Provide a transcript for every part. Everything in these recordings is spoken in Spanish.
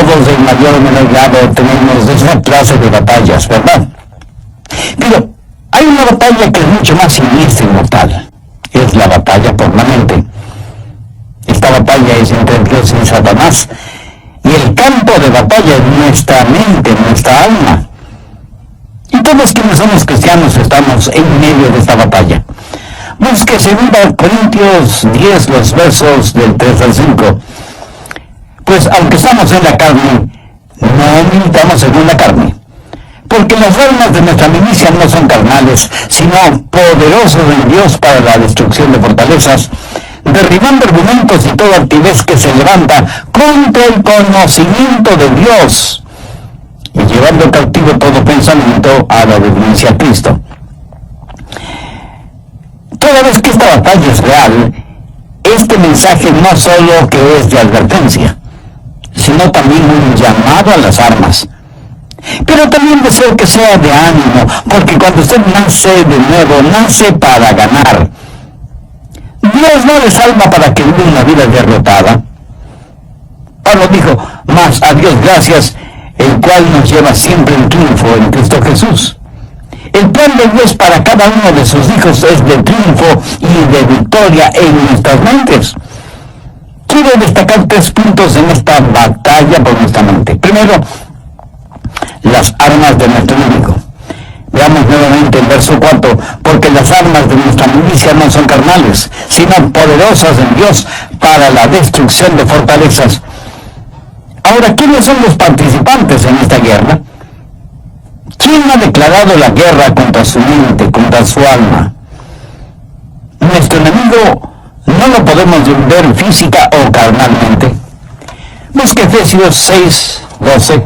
todos en mayor o menor grado tenemos esa clase de batallas, ¿verdad? Pero hay una batalla que es mucho más siniestra y mortal. Es la batalla por la mente. Esta batalla es entre Dios y Satanás. Y el campo de batalla es nuestra mente, nuestra alma. Y todos quienes somos cristianos estamos en medio de esta batalla. Busque 2 Corintios 10, los versos del 3 al 5. Pues aunque estamos en la carne, no militamos según la carne. Porque las armas de nuestra milicia no son carnales, sino poderosos en Dios para la destrucción de fortalezas, derribando argumentos y toda altivez que se levanta contra el conocimiento de Dios, y llevando cautivo todo pensamiento a la obediencia a Cristo. Toda vez que esta batalla es real, este mensaje no solo que es de advertencia, sino también un llamado a las armas. Pero también deseo que sea de ánimo, porque cuando usted nace de nuevo, nace para ganar. Dios no le salva para que viva una vida derrotada. Pablo dijo, mas a Dios gracias, el cual nos lleva siempre en triunfo en Cristo Jesús. El plan de Dios para cada uno de sus hijos es de triunfo y de victoria en nuestras mentes. Quiero destacar 3 puntos en esta batalla por nuestra mente. Primero, las armas de nuestro enemigo. Veamos nuevamente el verso 4, porque las armas de nuestra milicia no son carnales, sino poderosas en Dios para la destrucción de fortalezas. Ahora, ¿quiénes son los participantes en esta guerra? ¿Quién ha declarado la guerra contra su mente, contra su alma? Nuestro enemigo no lo podemos ver física o carnalmente. Busque Efesios 6, 12,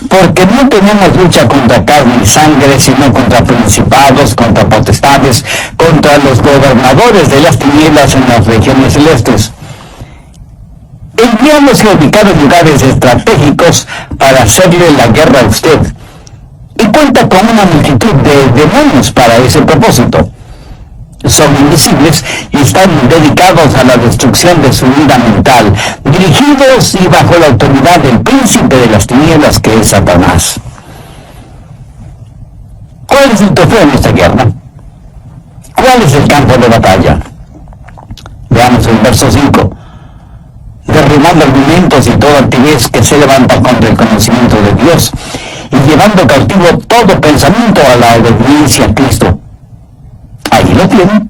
porque no tenemos lucha contra carne y sangre, sino contra principados, contra potestades, contra los gobernadores de las tinieblas en las regiones celestes. El diablo se ha ubicado en lugares estratégicos para hacerle la guerra a usted, y cuenta con una multitud de demonios para ese propósito. Son invisibles y están dedicados a la destrucción de su vida mental, dirigidos y bajo la autoridad del príncipe de las tinieblas, que es Satanás. ¿Cuál es el trofeo en esta guerra? ¿Cuál es el campo de batalla? Veamos el verso 5. Derribando argumentos y toda altivez que se levanta contra el conocimiento de Dios, y llevando cautivo todo pensamiento a la obediencia a Cristo. Ahí lo tienen.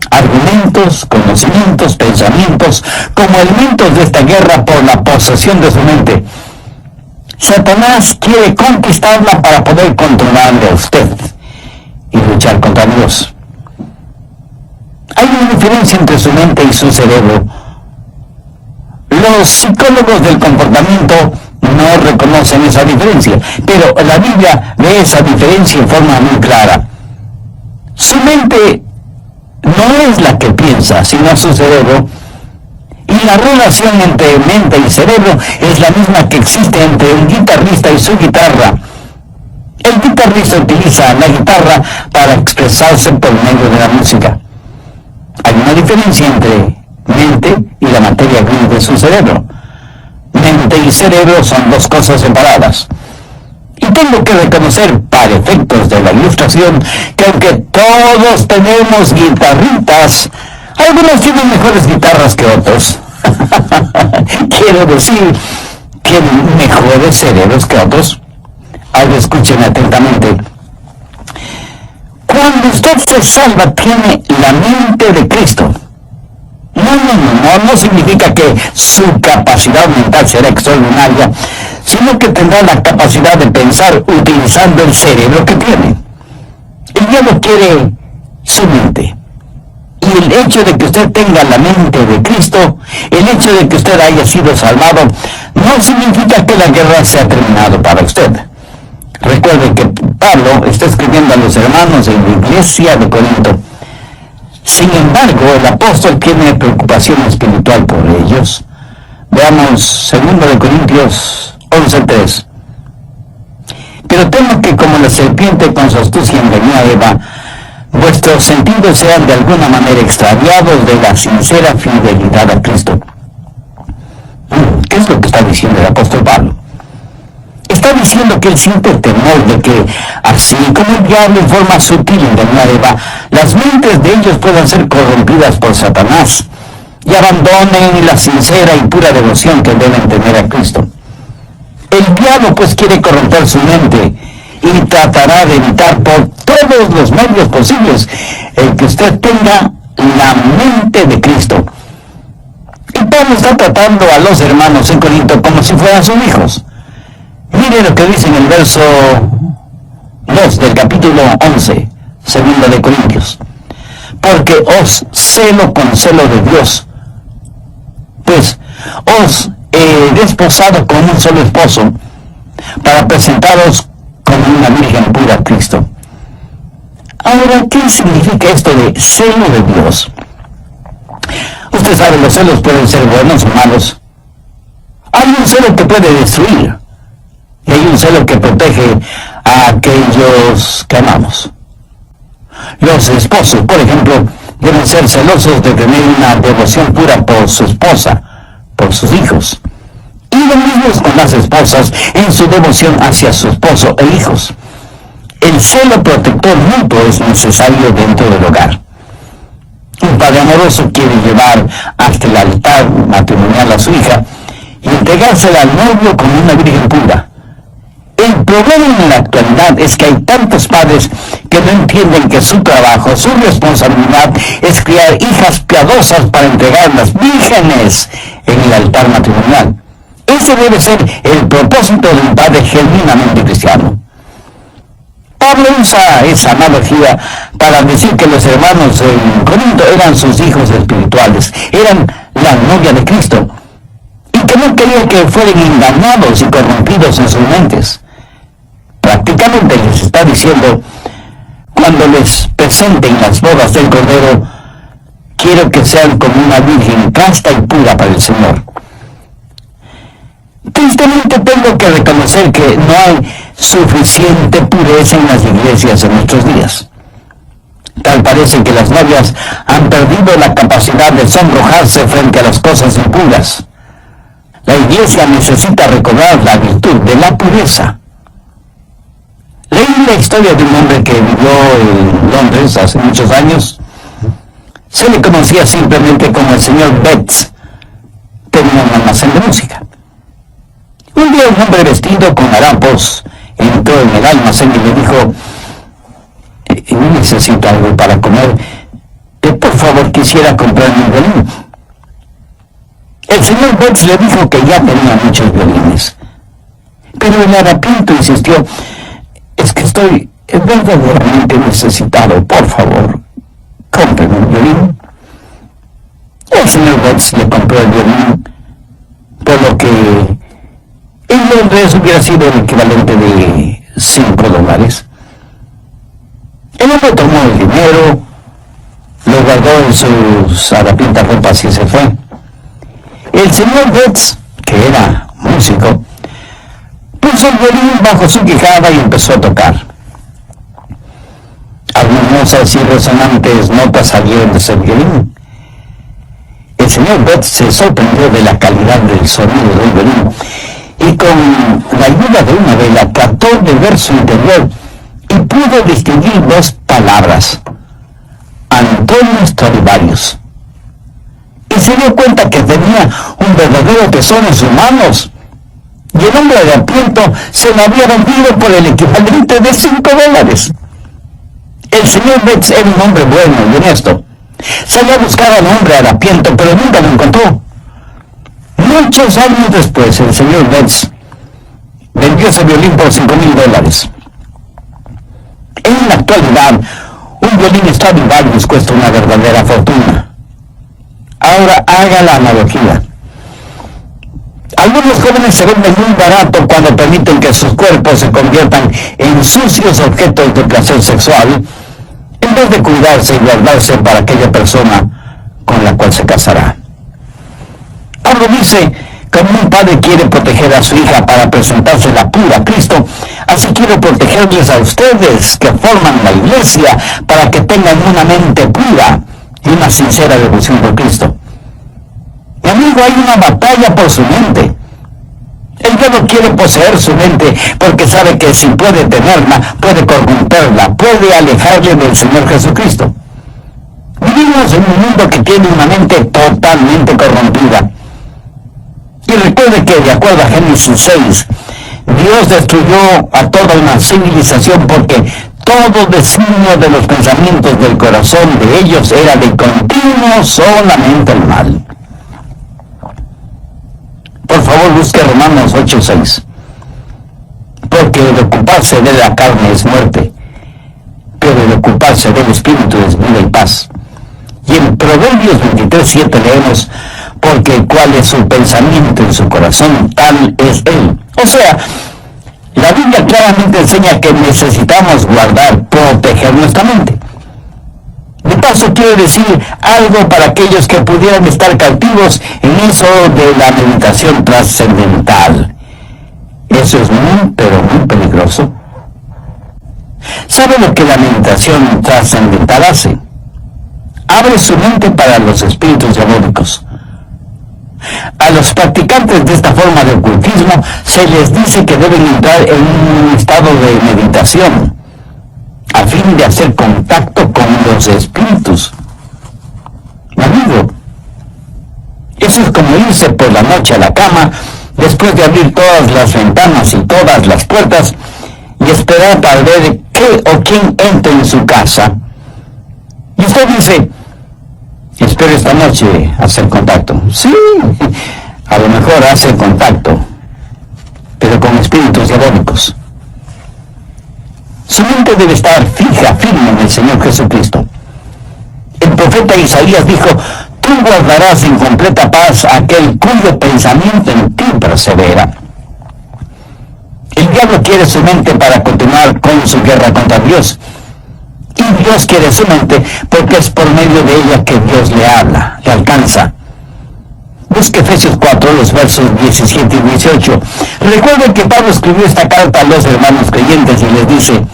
Argumentos, conocimientos, pensamientos, como elementos de esta guerra por la posesión de su mente. Satanás quiere conquistarla para poder controlarle a usted y luchar contra Dios. Hay una diferencia entre su mente y su cerebro. Los psicólogos del comportamiento no reconocen esa diferencia, pero la Biblia ve esa diferencia en forma muy clara. Su mente no es la que piensa, sino su cerebro, y la relación entre mente y cerebro es la misma que existe entre un guitarrista y su guitarra. El guitarrista utiliza la guitarra para expresarse por medio de la música. Hay una diferencia entre mente y la materia gris de su cerebro. Mente y cerebro son dos cosas separadas. Y tengo que reconocer, para efectos de la ilustración, que aunque todos tenemos guitarritas, algunos tienen mejores guitarras que otros. Quiero decir, tienen mejores cerebros que otros. Ahora escuchen atentamente. Cuando usted se salva, tiene la mente de Cristo. No significa que su capacidad mental será extraordinaria, sino que tendrá la capacidad de pensar utilizando el cerebro que tiene. El diablo quiere su mente. Y el hecho de que usted tenga la mente de Cristo, el hecho de que usted haya sido salvado, no significa que la guerra se ha terminado para usted. Recuerden que Pablo está escribiendo a los hermanos en la iglesia de Corinto. Sin embargo, el apóstol tiene preocupación espiritual por ellos. Veamos 2 Corintios 11:3. Pero temo que como la serpiente con su astucia engañó a Eva, vuestros sentidos sean de alguna manera extraviados de la sincera fidelidad a Cristo. ¿Qué es lo que está diciendo el apóstol Pablo? diciendo que él siente temor de que, así como el diablo en forma sutil engañó a Eva, las mentes de ellos puedan ser corrompidas por Satanás y abandonen la sincera y pura devoción que deben tener a Cristo. El diablo pues quiere corromper su mente y tratará de evitar por todos los medios posibles el que usted tenga la mente de Cristo. Y Pablo está tratando a los hermanos en Corinto como si fueran sus hijos. Mire lo que dice en el verso 2 del capítulo 11, segunda de Corintios. Porque os celo con celo de Dios, pues os he desposado con un solo esposo, para presentaros como una virgen pura a Cristo. Ahora, ¿qué significa esto de celo de Dios? Usted sabe, los celos pueden ser buenos o malos. Hay un celo que puede destruir, y hay un celo que protege a aquellos que amamos. Los esposos, por ejemplo, deben ser celosos de tener una devoción pura por su esposa, por sus hijos. Y lo mismo es con las esposas en su devoción hacia su esposo e hijos. El celo protector mutuo es necesario dentro del hogar. Un padre amoroso quiere llevar hasta el altar matrimonial a su hija y entregársela al novio como una virgen pura. El problema en la actualidad es que hay tantos padres que no entienden que su trabajo, su responsabilidad es criar hijas piadosas para entregarlas vírgenes en el altar matrimonial. Ese debe ser el propósito de un padre genuinamente cristiano. Pablo usa esa analogía para decir que los hermanos en Corinto eran sus hijos espirituales, eran la novia de Cristo, y que no quería que fueran engañados y corrompidos en sus mentes. Prácticamente les está diciendo, cuando les presenten las bodas del Cordero, quiero que sean como una virgen casta y pura para el Señor. Tristemente tengo que reconocer que no hay suficiente pureza en las iglesias en nuestros días. Tal parece que las novias han perdido la capacidad de sonrojarse frente a las cosas impuras. La iglesia necesita recobrar la virtud de la pureza. Leí la historia de un hombre que vivió en Londres hace muchos años. Se le conocía simplemente como el señor Betts. Tenía un almacén de música. Un día un hombre vestido con harapos entró en el almacén y le dijo, necesito algo para comer, por favor quisiera comprarme un violín. El señor Betts le dijo que ya tenía muchos violines, pero el harapiento insistió, es que estoy verdaderamente necesitado, por favor, cómpreme un violín. El señor Betts le compró el violín, por lo que en Londres hubiera sido el equivalente de $5. El hombre tomó el dinero, lo guardó en sus harapientas ropas y se fue. El señor Betts, que era músico, puso el violín bajo su quijada y empezó a tocar. Armoniosas y resonantes notas salieron de ese violín. El señor Betts se sorprendió de la calidad del sonido del violín y con la ayuda de una vela trató de ver su interior y pudo distinguir dos palabras: Antonio Stradivarius. Y se dio cuenta que tenía un verdadero tesoro en sus manos. Y el hombre de harapiento se lo había vendido por el equivalente de $5. El señor Betts era un hombre bueno y honesto. Salió a buscar al hombre harapiento, pero nunca lo encontró. Muchos años después, el señor Betts vendió ese violín por $5,000. En la actualidad, un violín Stradivarius cuesta una verdadera fortuna. Ahora haga la analogía. Algunos jóvenes se venden muy barato cuando permiten que sus cuerpos se conviertan en sucios objetos de placer sexual, en vez de cuidarse y guardarse para aquella persona con la cual se casará. Pablo dice, como un padre quiere proteger a su hija para presentársela pura a Cristo, así quiero protegerles a ustedes que forman la iglesia para que tengan una mente pura y una sincera devoción por Cristo. Mi amigo, hay una batalla por su mente. El diablo quiere poseer su mente porque sabe que si puede tenerla, puede corromperla, puede alejarle del Señor Jesucristo. Vivimos en un mundo que tiene una mente totalmente corrompida. Y recuerde que, de acuerdo a Génesis 6, Dios destruyó a toda una civilización porque todo designio de los pensamientos del corazón de ellos era de continuo solamente el mal. Por favor, busque Romanos 8:6. Porque el ocuparse de la carne es muerte, pero el ocuparse del Espíritu es vida y paz. Y en Proverbios 23:7 leemos, porque cuál es su pensamiento en su corazón, tal es él. O sea, la Biblia claramente enseña que necesitamos guardar, proteger nuestra mente. De paso, quiere decir algo para aquellos que pudieran estar cautivos en eso de la meditación trascendental. Eso es muy, pero muy peligroso. ¿Sabe lo que la meditación trascendental hace? Abre su mente para los espíritus diabólicos. A los practicantes de esta forma de ocultismo se les dice que deben entrar en un estado de meditación a fin de hacer contacto con los espíritus. Amigo, eso es como irse por la noche a la cama después de abrir todas las ventanas y todas las puertas y esperar para ver qué o quién entre en su casa. Y usted dice, espero esta noche hacer contacto. Sí, a lo mejor hace contacto, pero con espíritus diabólicos. Su mente debe estar fija, firme en el Señor Jesucristo. El profeta Isaías dijo, tú guardarás en completa paz aquel cuyo pensamiento en ti persevera. El diablo quiere su mente para continuar con su guerra contra Dios. Y Dios quiere su mente porque es por medio de ella que Dios le habla, le alcanza. Busque Efesios 4, los versos 17 y 18. Recuerden que Pablo escribió esta carta a los hermanos creyentes y les dice,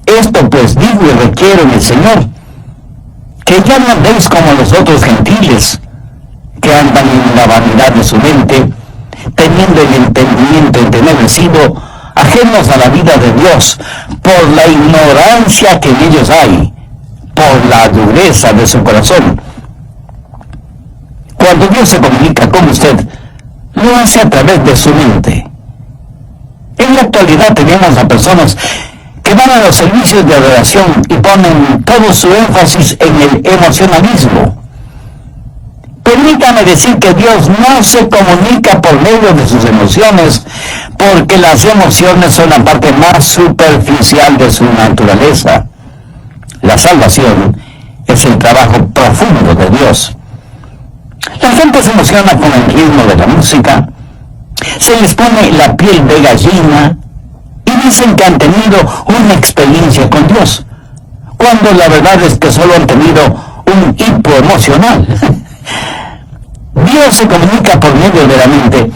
esto pues digo y requiero en el Señor, que ya no andéis como los otros gentiles, que andan en la vanidad de su mente, teniendo el entendimiento entenebrecido, ajenos a la vida de Dios, por la ignorancia que en ellos hay, por la dureza de su corazón. Cuando Dios se comunica con usted, lo hace a través de su mente. En la actualidad tenemos a personas que van a los servicios de adoración y ponen todo su énfasis en el emocionalismo. Permítame decir que Dios no se comunica por medio de sus emociones, porque las emociones son la parte más superficial de su naturaleza. La salvación es el trabajo profundo de Dios. La gente se emociona con el ritmo de la música, se les pone la piel de gallina y dicen que han tenido una experiencia con Dios, cuando la verdad es que solo han tenido un hipo emocional. Dios se comunica por medio de la mente,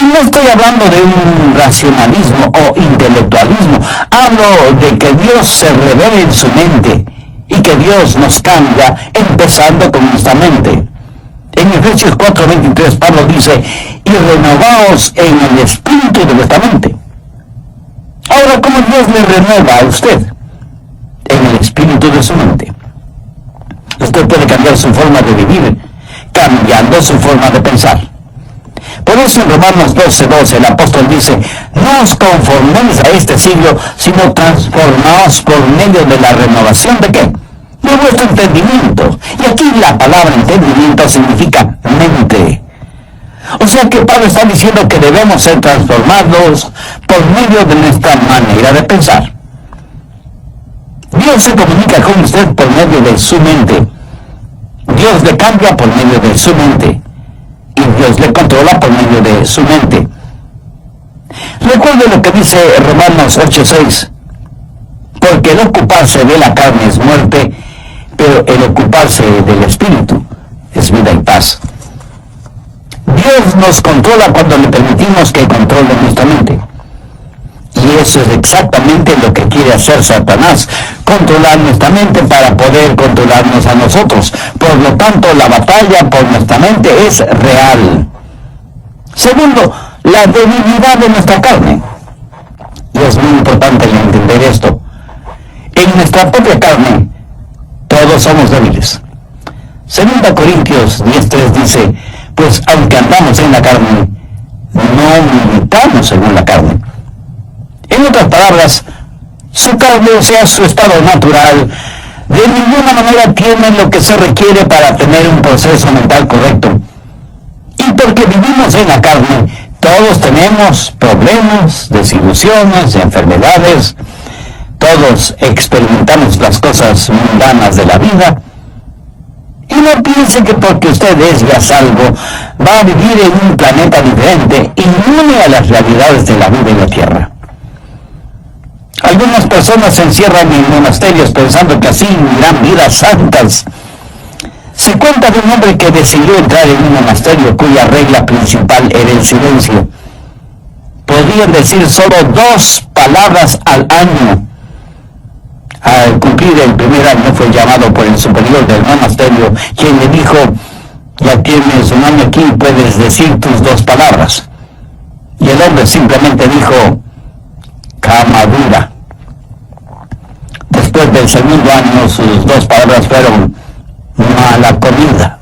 y no estoy hablando de un racionalismo o intelectualismo, hablo de que Dios se revela en su mente y que Dios nos cambia empezando con nuestra mente. En Efesios 4:23 Pablo dice, y renovaos en el espíritu de vuestra mente. Ahora, ¿cómo Dios le renueva a usted? En el espíritu de su mente. Usted puede cambiar su forma de vivir, cambiando su forma de pensar. Por eso en Romanos 12:12 el apóstol dice, no os conforméis a este siglo, sino transformaos por medio de la renovación ¿de qué? De vuestro entendimiento. Y aquí la palabra entendimiento significa mente. O sea que Pablo está diciendo que debemos ser transformados por medio de nuestra manera de pensar. Dios se comunica con usted por medio de su mente. Dios le cambia por medio de su mente. Y Dios le controla por medio de su mente. Recuerde lo que dice Romanos 8:6. Porque el ocuparse de la carne es muerte, pero el ocuparse del espíritu es vida y paz. Dios nos controla cuando le permitimos que controle nuestra mente. Y eso es exactamente lo que quiere hacer Satanás, controlar nuestra mente para poder controlarnos a nosotros. Por lo tanto, la batalla por nuestra mente es real. Segundo, la debilidad de nuestra carne. Y es muy importante entender esto. En nuestra propia carne, todos somos débiles. 2 Corintios 10:3 dice, pues aunque andamos en la carne, no militamos según la carne. En otras palabras, su carne, o sea, su estado natural, de ninguna manera tiene lo que se requiere para tener un proceso mental correcto. Y porque vivimos en la carne, todos tenemos problemas, desilusiones, enfermedades, todos experimentamos las cosas mundanas de la vida. Y no piense que porque usted es ya salvo, va a vivir en un planeta diferente, inmune a las realidades de la vida en la tierra. Algunas personas se encierran en monasterios pensando que así vivirán vidas santas. Se cuenta de un hombre que decidió entrar en un monasterio cuya regla principal era el silencio. Podían decir solo 2 palabras al año. Al cumplir el primer año fue llamado por el superior del monasterio, quien le dijo, ya tienes un año aquí, puedes decir tus 2 palabras. Y el hombre simplemente dijo, cama dura. Después del segundo año, sus 2 palabras fueron, mala comida.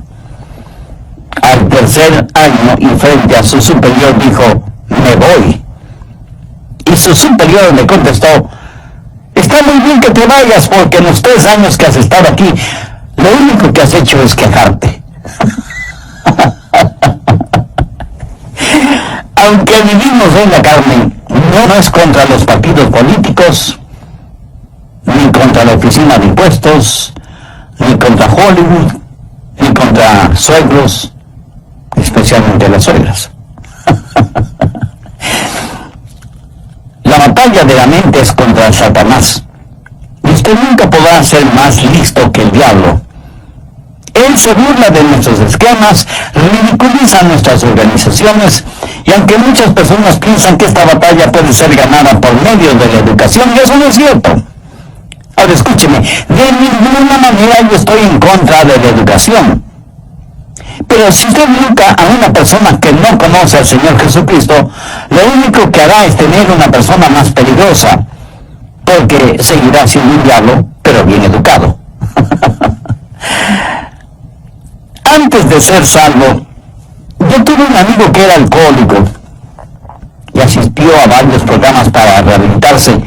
Al tercer año, y frente a su superior, dijo, me voy. Y su superior le contestó, está muy bien que te vayas, porque en los 3 años que has estado aquí, lo único que has hecho es quejarte. Aunque vivimos en la carne, no es contra los partidos políticos, ni contra la oficina de impuestos, ni contra Hollywood, ni contra suegros, especialmente las suegras. La batalla de la mente es contra Satanás. Y usted nunca podrá ser más listo que el diablo. Él se burla de nuestros esquemas, ridiculiza nuestras organizaciones, y aunque muchas personas piensan que esta batalla puede ser ganada por medio de la educación, eso no es cierto. Ahora escúcheme, de ninguna manera yo estoy en contra de la educación. Pero si usted educa a una persona que no conoce al Señor Jesucristo, lo único que hará es tener una persona más peligrosa, porque seguirá siendo un diablo, pero bien educado. Antes de ser salvo, yo tuve un amigo que era alcohólico y asistió a varios programas para rehabilitarse,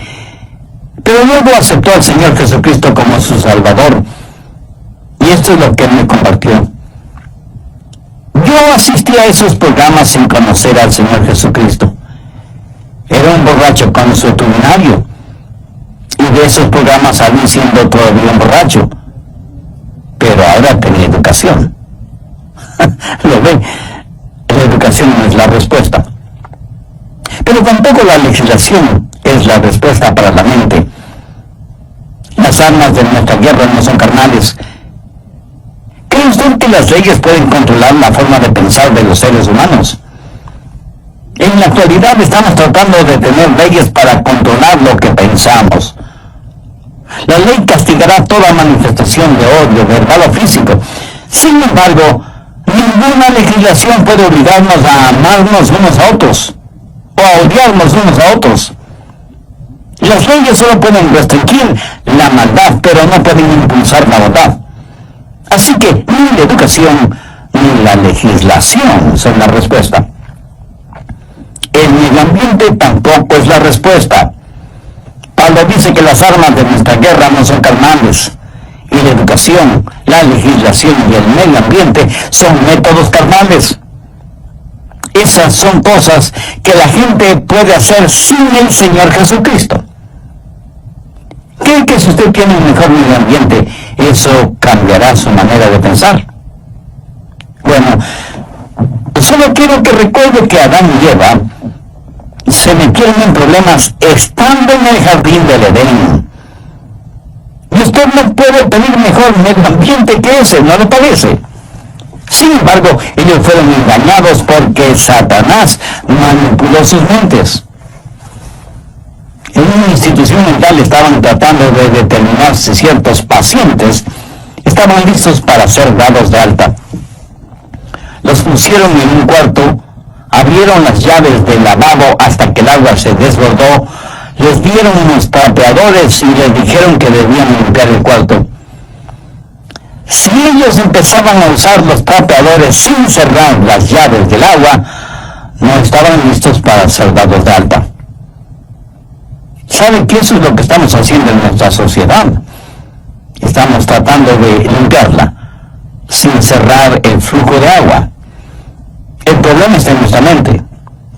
pero luego aceptó al Señor Jesucristo como su Salvador, y esto es lo que él me compartió. Yo asistí a esos programas sin conocer al Señor Jesucristo. Era un borracho consuetudinario, y de esos programas salí siendo todavía un borracho, pero ahora tenía educación. Lo ven, la educación no es la respuesta, pero tampoco la legislación es la respuesta para la mente. Las armas de nuestra guerra no son carnales. ¿Cree usted que las leyes pueden controlar la forma de pensar de los seres humanos? En la actualidad estamos tratando de tener leyes para controlar lo que pensamos. La ley castigará toda manifestación de odio, verbal o físico. Sin embargo, ninguna legislación puede obligarnos a amarnos unos a otros o a odiarnos unos a otros. Las leyes solo pueden restringir la maldad, pero no pueden impulsar la bondad. Así que ni la educación ni la legislación son la respuesta. El medio ambiente tampoco es la respuesta. Pablo dice que las armas de nuestra guerra no son carnales, y la educación, la legislación y el medio ambiente son métodos carnales. Esas son cosas que la gente puede hacer sin el Señor Jesucristo. ¿Cree que si usted tiene un mejor medio ambiente, eso cambiará su manera de pensar? Bueno, solo quiero que recuerde que Adán y Eva se metieron en problemas estando en el jardín del Edén. Y usted no puede pedir mejor medio ambiente que ese, ¿no le parece? Sin embargo, ellos fueron engañados porque Satanás manipuló sus mentes. En una institución mental estaban tratando de determinar si ciertos pacientes estaban listos para ser dados de alta. Los pusieron en un cuarto abrieron las llaves del lavabo hasta que el agua se desbordó, les dieron unos trapeadores y les dijeron que debían limpiar el cuarto. Si ellos empezaban a usar los trapeadores sin cerrar las llaves del agua, no estaban listos para ser dados de alta. ¿Sabe que eso es lo que estamos haciendo en nuestra sociedad? Estamos tratando de limpiarla sin cerrar el flujo de agua. El problema está en nuestra mente,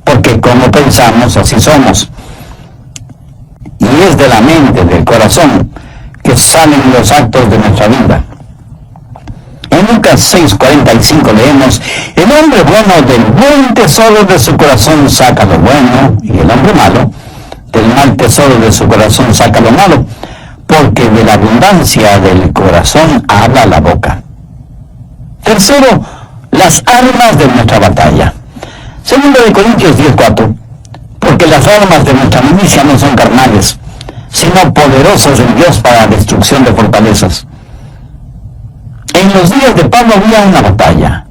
porque como pensamos, así somos. Y es de la mente, del corazón, que salen los actos de nuestra vida. En Lucas 6:45 leemos: el hombre bueno del buen tesoro de su corazón saca lo bueno, y el hombre malo del mal tesoro de su corazón saca lo malo, porque de la abundancia del corazón habla la boca. Tercero, las armas de nuestra batalla. Segundo de Corintios 10:4, porque las armas de nuestra milicia no son carnales, sino poderosas en Dios para la destrucción de fortalezas. En los días de Pablo había una batalla.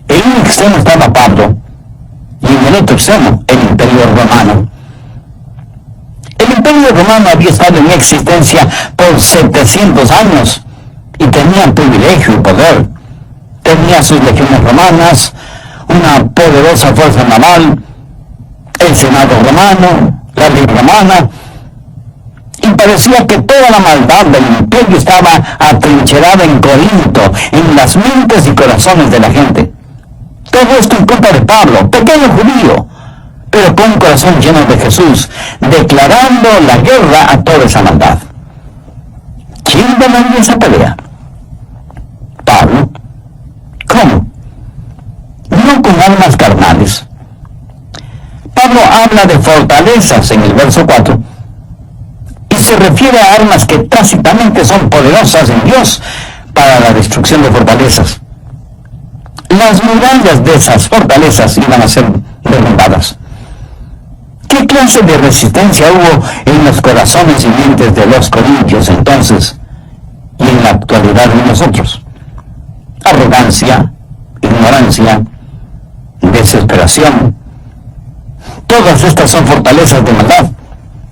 En un extremo estaba Pablo y en el otro extremo el Imperio Romano. El Imperio Romano había estado en existencia por 700 años y tenía privilegio y poder. Tenía sus legiones romanas, una poderosa fuerza naval, el Senado romano, la ley romana, y parecía que toda la maldad del imperio estaba atrincherada en Corinto, en las mentes y corazones de la gente. Todo esto en culpa de Pablo, pequeño judío, pero con un corazón lleno de Jesús, declarando la guerra a toda esa maldad. ¿Quién ganaría esa pelea? Pablo. ¿Cómo? No con armas carnales. Pablo habla de fortalezas en el verso 4, y se refiere a armas que tácitamente son poderosas en Dios para la destrucción de fortalezas. Las murallas de esas fortalezas iban a ser derrumbadas. ¿Qué clase de resistencia hubo en los corazones y mentes de los corintios entonces y en la actualidad de nosotros? Arrogancia, ignorancia, desesperación. Todas estas son fortalezas de maldad.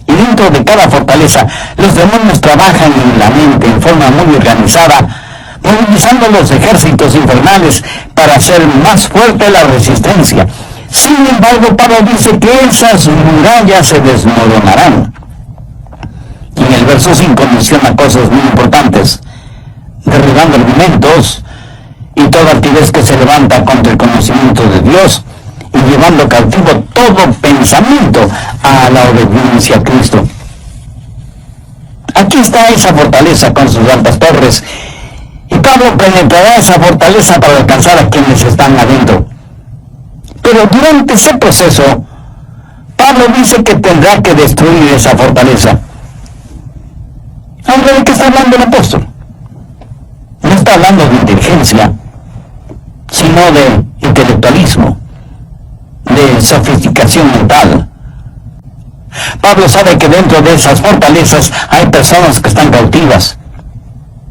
Y dentro de cada fortaleza, los demonios trabajan en la mente en forma muy organizada, movilizando los ejércitos infernales para hacer más fuerte la resistencia. Sin embargo, Pablo dice que esas murallas se desmoronarán. Y en el verso 5 menciona cosas muy importantes: derribando argumentos y toda altivez que se levanta contra el conocimiento de Dios, y llevando cautivo todo pensamiento a la obediencia a Cristo. Aquí está esa fortaleza con sus altas torres, y Pablo penetrará esa fortaleza para alcanzar a quienes están adentro. Pero durante ese proceso, Pablo dice que tendrá que destruir esa fortaleza. Ahora, ¿de qué está hablando el apóstol? No está hablando de inteligencia, sino de intelectualismo, de sofisticación mental. Pablo sabe que dentro de esas fortalezas hay personas que están cautivas.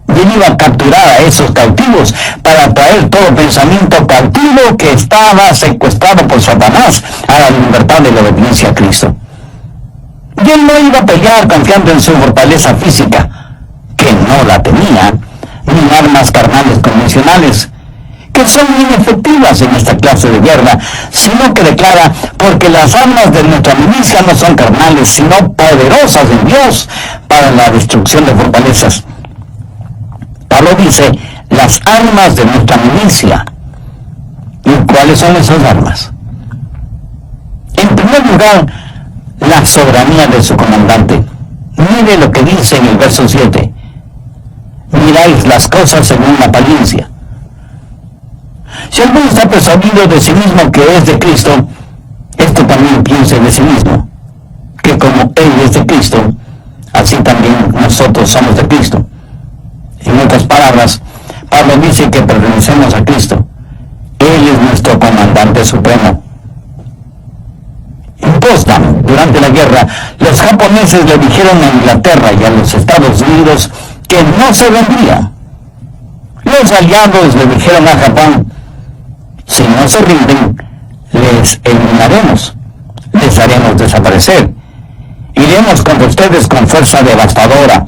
Y él iba a capturar a esos cautivos para traer todo pensamiento cautivo que estaba secuestrado por Satanás a la libertad de la obediencia a Cristo. Y él no iba a pelear confiando en su fortaleza física, que no la tenía, ni armas carnales convencionales, que son inefectivas en esta clase de guerra, sino que declara: porque las armas de nuestra milicia no son carnales, sino poderosas en Dios para la destrucción de fortalezas. Pablo dice: las armas de nuestra milicia. ¿Y cuáles son esas armas? En primer lugar, la soberanía de su comandante. Mire lo que dice en el verso 7. Miráis las cosas según la apariencia. Si alguno está persuadido de sí mismo que es de Cristo, esto también piense de sí mismo, que como Él es de Cristo, así también nosotros somos de Cristo. En otras palabras, Pablo dice que pertenecemos a Cristo. Él es nuestro comandante supremo. En Potsdam, durante la guerra, los japoneses le dijeron a Inglaterra y a los Estados Unidos que no se rendían. Los aliados le dijeron a Japón: si no se rinden, les eliminaremos, les haremos desaparecer. Iremos contra ustedes con fuerza devastadora.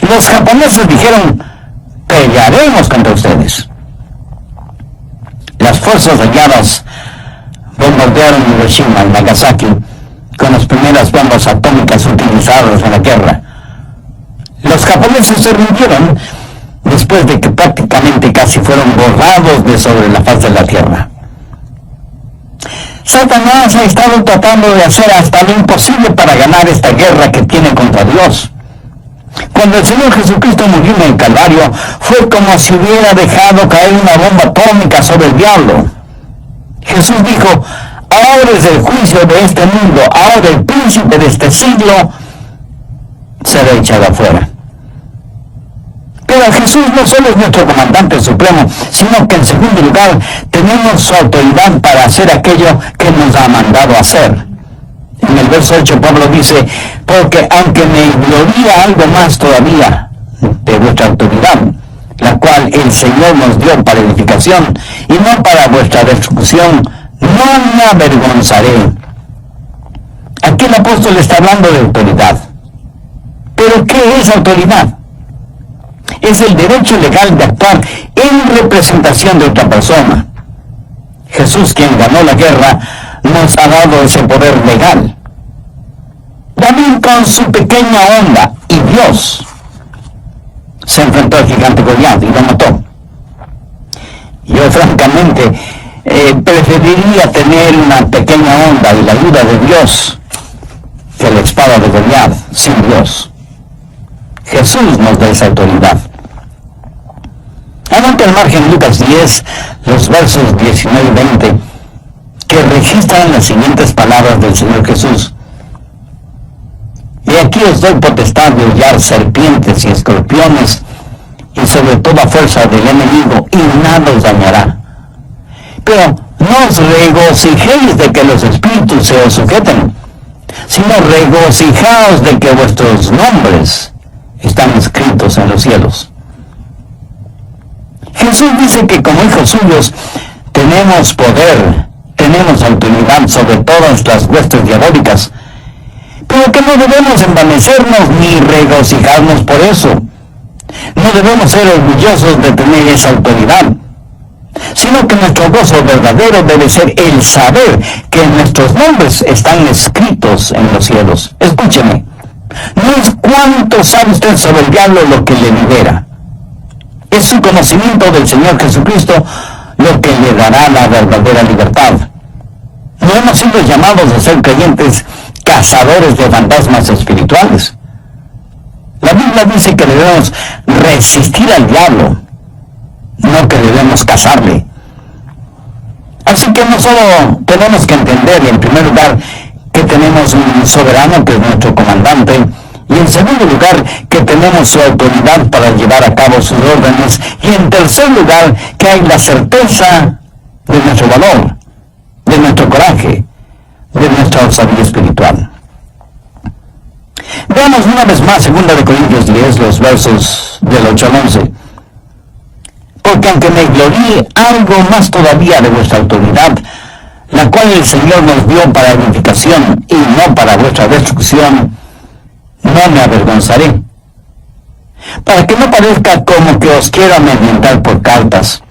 Los japoneses dijeron, pelearemos contra ustedes. Las fuerzas aliadas bombardearon Hiroshima y Nagasaki con las primeras bombas atómicas utilizadas en la guerra. Los japoneses se rindieron después de que prácticamente casi fueron borrados de sobre la faz de la tierra. Satanás ha estado tratando de hacer hasta lo imposible para ganar esta guerra que tiene contra Dios. Cuando el Señor Jesucristo murió en el Calvario, fue como si hubiera dejado caer una bomba atómica sobre el diablo. Jesús dijo, ahora es el juicio de este mundo, ahora el príncipe de este siglo será echado afuera. Pero Jesús no solo es nuestro comandante supremo, sino que en segundo lugar tenemos su autoridad para hacer aquello que nos ha mandado hacer. En el verso 8 Pablo dice, porque aunque me gloría algo más todavía de vuestra autoridad, la cual el Señor nos dio para edificación y no para vuestra destrucción, no me avergonzaré. Aquí el apóstol está hablando de autoridad. ¿Pero qué es autoridad? Es el derecho legal de actuar en representación de otra persona. Jesús, quien ganó la guerra, nos ha dado ese poder legal. David con su pequeña onda y Dios se enfrentó al gigante Goliat y lo mató. Yo francamente preferiría tener una pequeña onda y la ayuda de Dios que la espada de Goliat sin Dios. Jesús nos da esa autoridad. Anote al margen Lucas 10, los versos 19 y 20, que registran las siguientes palabras del Señor Jesús. Y aquí os doy potestad de hollar serpientes y escorpiones, y sobre toda fuerza del enemigo, y nada os dañará. Pero no os regocijéis de que los espíritus se os sujeten, sino regocijaos de que vuestros nombres están escritos en los cielos. Jesús dice que como hijos suyos tenemos poder, tenemos autoridad sobre todas las huestes diabólicas, pero que no debemos envanecernos ni regocijarnos por eso. No debemos ser orgullosos de tener esa autoridad, sino que nuestro gozo verdadero debe ser el saber que nuestros nombres están escritos en los cielos. Escúcheme, no es cuánto sabe usted sobre el diablo lo que le libera. Es su conocimiento del Señor Jesucristo lo que le dará la verdadera libertad. No hemos sido llamados a ser creyentes cazadores de fantasmas espirituales. La Biblia dice que debemos resistir al diablo, no que debemos cazarle. Así que no solo tenemos que entender, en primer lugar, que tenemos un soberano que es nuestro comandante, y en segundo lugar, que tenemos su autoridad para llevar a cabo sus órdenes, y en tercer lugar, que hay la certeza de nuestro valor, de nuestro coraje, de nuestra osadía espiritual. Veamos una vez más 2 Corintios 10, los versos del 8 al 11. Porque aunque me gloríe algo más todavía de vuestra autoridad, la cual el Señor nos dio para edificación y no para vuestra destrucción, no me avergonzaré, para que no parezca como que os quiero amedrentar por cartas.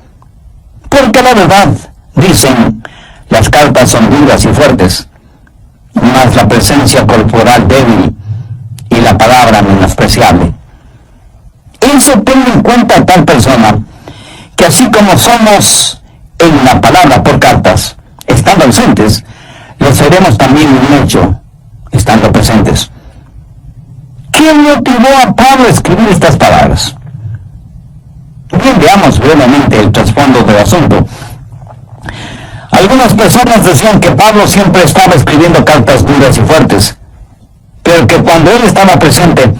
Porque la verdad, dicen, las cartas son duras y fuertes, mas la presencia corporal débil y la palabra menospreciable. Eso tenga en cuenta a tal persona, que así como somos en la palabra por cartas, estando ausentes, lo seremos también en un hecho, estando presentes. ¿Qué motivó a Pablo a escribir estas palabras? Bien, veamos brevemente el trasfondo del asunto. Algunas personas decían que Pablo siempre estaba escribiendo cartas duras y fuertes, pero que cuando él estaba presente,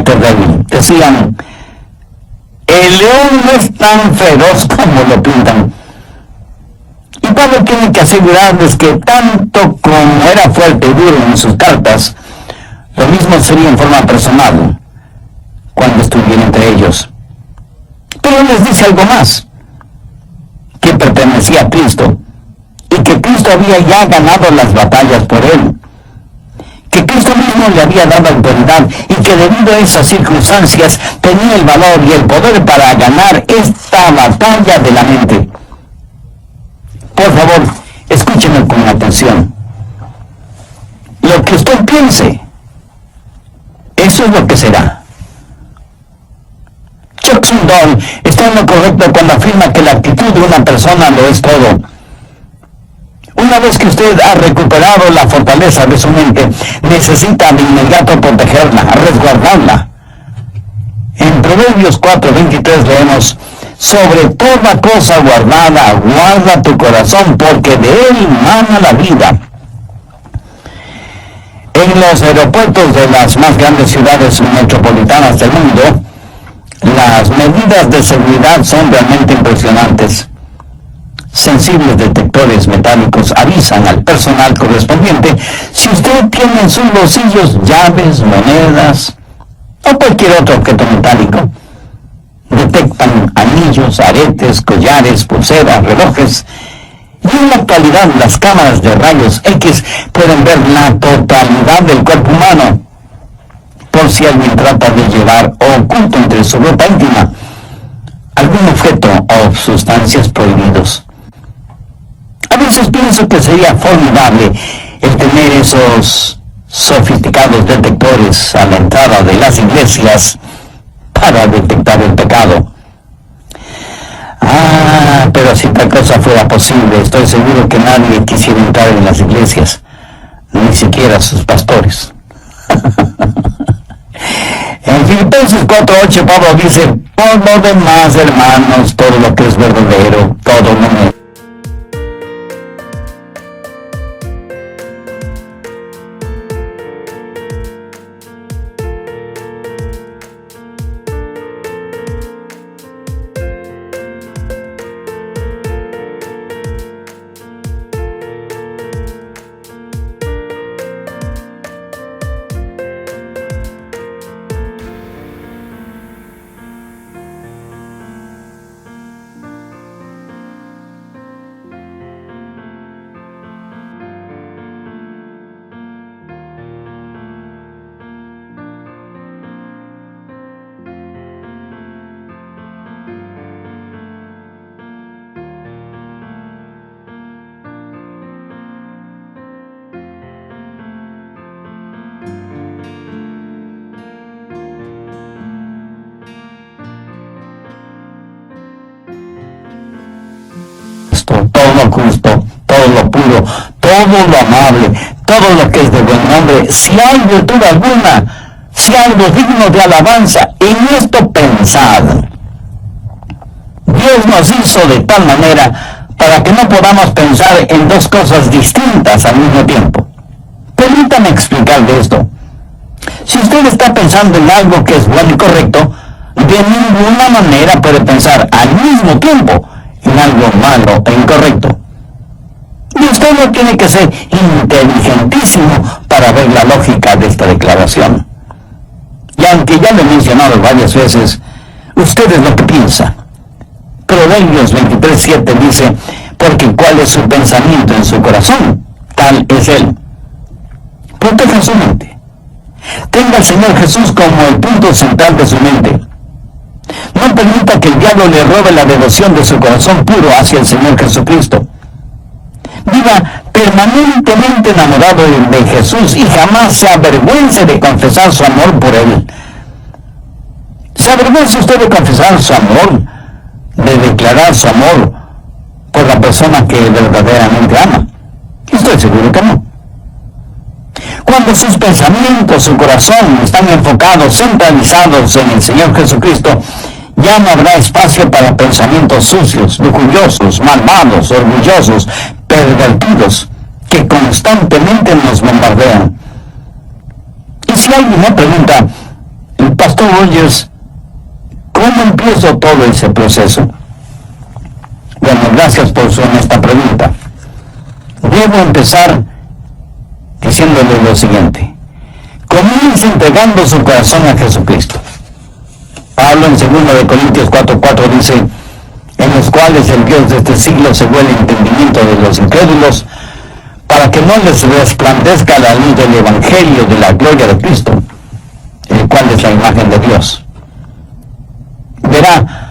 carácter débil. Decían, el león no es tan feroz como lo pintan. Y Pablo tiene que asegurarles que tanto como era fuerte y duro en sus cartas, lo mismo sería en forma personal cuando estuviera entre ellos. Pero les dice algo más, que pertenecía a Cristo y que Cristo había ya ganado las batallas por él, que Cristo mismo le había dado autoridad y que debido a esas circunstancias tenía el valor y el poder para ganar esta batalla de la mente. Por favor, escúcheme con atención. Lo que usted piense, eso es lo que será. Chuck Swindoll está en lo correcto cuando afirma que la actitud de una persona lo es todo. Una vez que usted ha recuperado la fortaleza de su mente, necesita de inmediato protegerla, resguardarla. En Proverbios 4:23 leemos, sobre toda cosa guardada, guarda tu corazón, porque de él mana la vida. En los aeropuertos de las más grandes ciudades metropolitanas del mundo, las medidas de seguridad son realmente impresionantes. Sensibles detectores metálicos avisan al personal correspondiente si usted tiene en sus bolsillos llaves, monedas o cualquier otro objeto metálico. Detectan anillos, aretes, collares, pulseras, relojes. Y en la actualidad las cámaras de rayos X pueden ver la totalidad del cuerpo humano, por si alguien trata de llevar oculto entre su ropa íntima algún objeto o sustancias prohibidos. A veces pienso que sería formidable el tener esos sofisticados detectores a la entrada de las iglesias para detectar el pecado. Pero si tal cosa fuera posible, estoy seguro que nadie quisiera entrar en las iglesias, ni siquiera sus pastores. En Filipenses 4:8 Pablo dice, por lo demás, hermanos, todo lo que es verdadero, todo lo honesto, todo lo justo, todo lo puro, todo lo amable, todo lo que es de buen nombre, si hay virtud alguna, si algo digno de alabanza, en esto pensad. Dios nos hizo de tal manera para que no podamos pensar en dos cosas distintas al mismo tiempo. Permítame explicarle esto. Si usted está pensando en algo que es bueno y correcto, de ninguna manera puede pensar al mismo tiempo en algo malo e incorrecto. Y usted no tiene que ser inteligentísimo para ver la lógica de esta declaración. Y aunque ya lo he mencionado varias veces, usted es lo que piensa. Proverbios 23:7 dice, porque cuál es su pensamiento en su corazón, tal es él. Proteja su mente. Tenga al Señor Jesús como el punto central de su mente. No permita que el diablo le robe la devoción de su corazón puro hacia el Señor Jesucristo. Viva permanentemente enamorado de Jesús y jamás se avergüence de confesar su amor por Él. ¿Se avergüenza usted de confesar su amor, de declarar su amor por la persona que verdaderamente ama? Estoy seguro que no. Cuando sus pensamientos, su corazón están enfocados, centralizados en el Señor Jesucristo, ya no habrá espacio para pensamientos sucios, lujuriosos, malvados, orgullosos, pervertidos, que constantemente nos bombardean. Y si alguien me pregunta, Pastor Rogers, ¿cómo empiezo todo ese proceso? Bueno, gracias por su honesta pregunta. Debo empezar diciéndole lo siguiente. Comience entregando su corazón a Jesucristo. Pablo en 2 Corintios 4:4 dice, en los cuales el Dios de este siglo cegó el entendimiento de los incrédulos, para que no les resplandezca la luz del Evangelio de la gloria de Cristo, el cual es la imagen de Dios. Verá,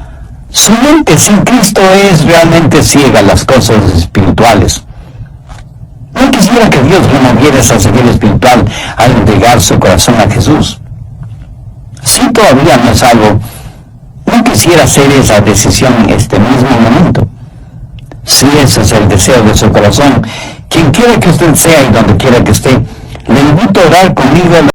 su mente sin Cristo es realmente ciega a las cosas espirituales. No quisiera que Dios removiera esa ceguera espiritual al entregar su corazón a Jesús. Si todavía no es salvo, no quisiera hacer esa decisión en este mismo momento. Si ese es el deseo de su corazón, quien quiera que usted sea y donde quiera que esté, le invito a orar conmigo